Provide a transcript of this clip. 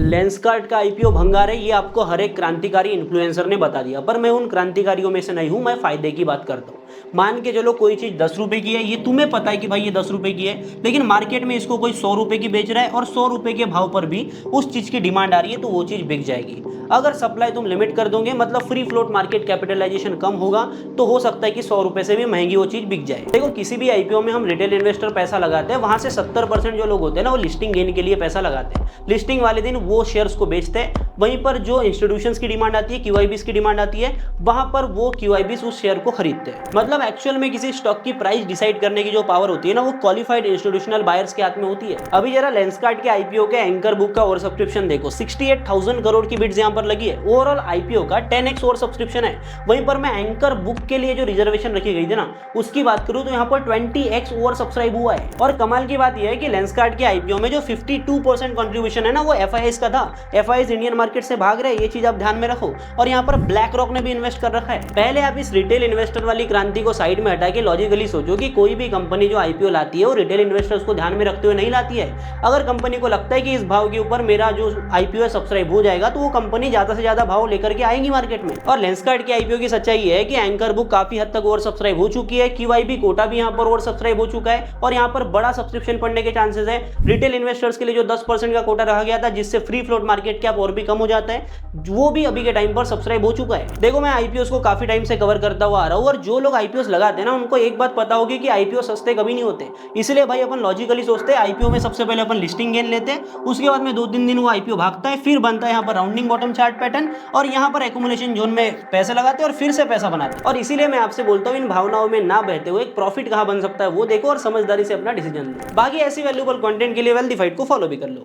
Lenskart का IPO भंगार है, ये आपको हर एक क्रांतिकारी इन्फ्लुएंसर ने बता दिया, पर मैं उन क्रांतिकारियों में से नहीं हूं। मैं फायदे की बात करता हूं। मान के चलो कोई चीज 10 रुपए की है, ये तुम्हें पता है कि भाई ये 10 रुपए की है, लेकिन मार्केट में इसको कोई 100 रुपए की बेच रहा है और 100 रुपए के भाव पर भी उस चीज की डिमांड आ रही है, तो वो चीज बिक जाएगी। अगर सप्लाई तुम लिमिट कर दोगे, मतलब फ्री फ्लोट मार्केट कैपिटलाइजेशन कम होगा, तो हो सकता है कि 100 रुपए से भी महंगी वो चीज बिक जाए। देखो, किसी भी आईपीओ में हम रिटेल इन्वेस्टर पैसा लगाते हैं, वहां से 70% जो लोग होते हैं ना, वो लिस्टिंग गेन के लिए पैसा लगाते हैं। लिस्टिंग वाले दिन वो शेयर्स को बेचते हैं। वहीं पर जो इंस्टीट्यूशंस की डिमांड आती है, क्यूआईबीस की डिमांड आती है, वहां पर वो क्यूआईबीस उस शेयर को खरीदते हैं। मतलब एक्चुअल में किसी स्टॉक की प्राइस डिसाइड करने की जो पावर होती है ना, वो क्वालिफाइड इंस्टीट्यूशनल बायर्स के हाथ में होती है। अभी जरा लेंसकार्ट के आईपीओ के एंकर बुक का ओवर सब्सक्रिप्शन देखो, 68,000 करोड़ की बिड्स यहाँ पर लगी है। ओवरऑल आईपीओ का 10x ओवर सब्सक्रिप्शन है। वहीं पर मैं एंकर बुक के लिए जो रिजर्वेशन रखी गई थी ना, उसकी बात करूं तो यहाँ पर 20x ओवर सब्सक्राइब हुआ है। और कमाल की बात यह है कि लेंसकार्ट के आईपीओ में जो 52% कंट्रीब्यूशन है ना, वो एफआईआईज का था। एफआईआईज इंडियन मार्केट से भाग रहे हैं, ये चीज आप ध्यान में रखो। और यहाँ पर ब्लैक रॉक ने भी इन्वेस्ट कर रखा है। पहले आप इस रिटेल इन्वेस्टर वाली क्रांति को साइड में हटा के लॉजिकली सोचो कि कोई भी कंपनी जो आईपीओ लाती है वो रिटेल इन्वेस्टर्स को ध्यान में रखते हुए नहीं लाती है। अगर कंपनी को लगता है कि इस भाव के ऊपर मेरा जो आईपीओ है सब्सक्राइब हो जाएगा, तो वो कंपनी ज्यादा से ज्यादा भाव लेकर के आएंगी मार्केट में। और लेंसकार्ट के आईपीओ की सच्चाई है कि एंकर बुक काफी हद तक ओवर सब्सक्राइब हो चुकी है, क्यूआईबी कोटा भी यहाँ पर ओवर सब्सक्राइब हो चुका है, और यहाँ पर बड़ा सब्सक्रिप्शन पड़ने के चांसेस है। रिटेल इन्वेस्टर्स के लिए जो 10% का कोटा रह गया था, जिससे फ्री फ्लोट मार्केट कैप और भी कम हो जाता है, वो भी अभी के टाइम पर सब्सक्राइब हो चुका है। देखो, मैं आईपीओस को काफी टाइम से कवर करता हुआ आ रहा हूं, और जो लोग आईपीओस लगाते हैं ना, उनको एक बात पता होगी कि आईपीओ सस्ते कभी नहीं होते। इसलिए भाई अपन लॉजिकली सोचते हैं, आईपीओ में सबसे पहले अपन लिस्टिंग गेन लेते हैं, उसके बाद में 2-3 दिन वो आईपीओ भागता है, फिर बनता है यहाँ पर राउंडिंग बॉटम चार्ट पैटर्न, और यहाँ पर एक्यूमुलेशन जोन में पैसे लगाते हैं और फिर से पैसा बनाते हैं। और इसीलिए मैं आपसे बोलता हूँ, इन भावनाओं में ना बहते हुए एक प्रॉफिट कहां बन सकता है वो देखो, और समझदारी से अपना डिसीजन लो। बाकी ऐसी वैल्यूएबल कंटेंट के लिए वेल्दिफाइड को फॉलो भी कर लो।